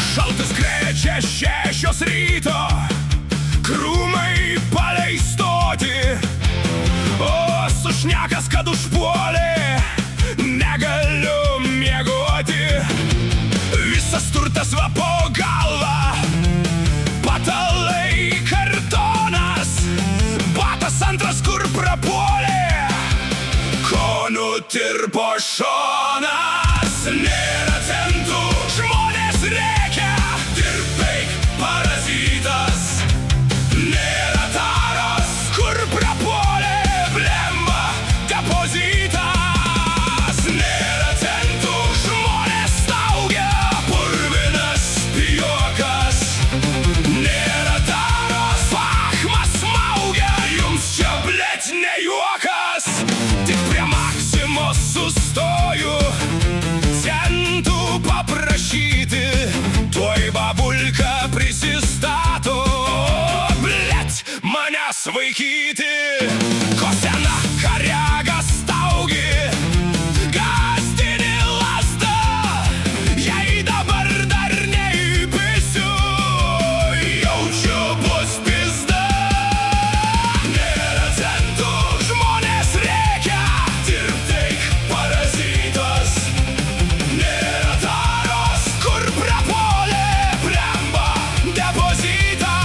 Šaltas krečia 6 ryto, krūmai palei stotį, o sušnekas, kad užpuolė, negaliu miegoti. Visas turtas va po galva, patalai kartonas, batas antras, kur prapuolė, ko nutirpo šonas. Nėra centų, žmonės rėkia, dirbk eik, parazitas. Nėra taros, kur prapuolė, blemba, depozitas. Nėra centų, žmonės staugia, purvinas juokas. Nėra taros, fachmas smaugia, jums čia blet ne juokas. Tik prie Maksimos sustoju, centų paprašyti, tuoj babulka prisistato, blet, manęs vaikyti. Ko sena kariaga staugi, gąsdini lazda, jei dabar dar neįpisiu, jaučiu bus pizda. Nėra centų, žmonės rėkia, dirbk eik, parazitas. Nėra taros, kur prapuolė, blemba, depozitas.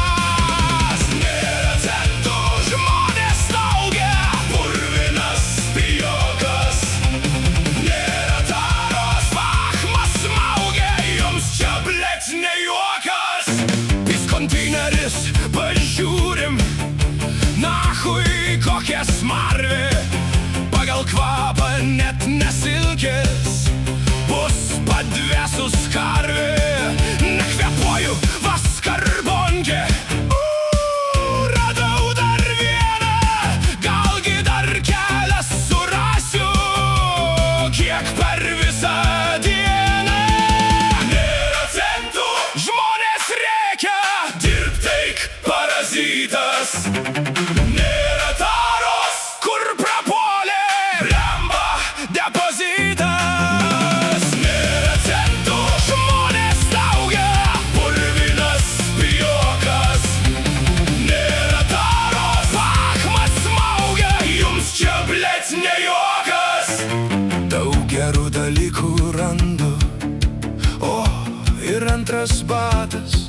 Nėra centų, žmonės staugia, purvinas pijokas. Nėra taros, fachmas smaugia, jums čia blet ne juokas. Pis konteineris, pažiūrim, nachui kokia smarvė, pagal kvapą net nesilkės, bus padvesus karvė. Nekvepuoju, vaskarbonke, radau dar vieną, galgi dar kelias surasiu, kiek per visą dieną. Nėra centų, žmonės rėkia, dirbk eik, parazitas. Nėra taros, kur prapuolė, blemba, depozitas. Nėra centų, žmonės staugia, purvinas pijokas. Nėra taros, fachmas smaugia, jums čia blet ne juokas. Daug gerų dalykų randu, o ir antras batas,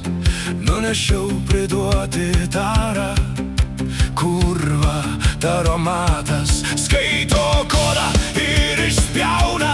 nunešiau priduoti tarą. Kurva, taromatas skaito kodą ir išspjauna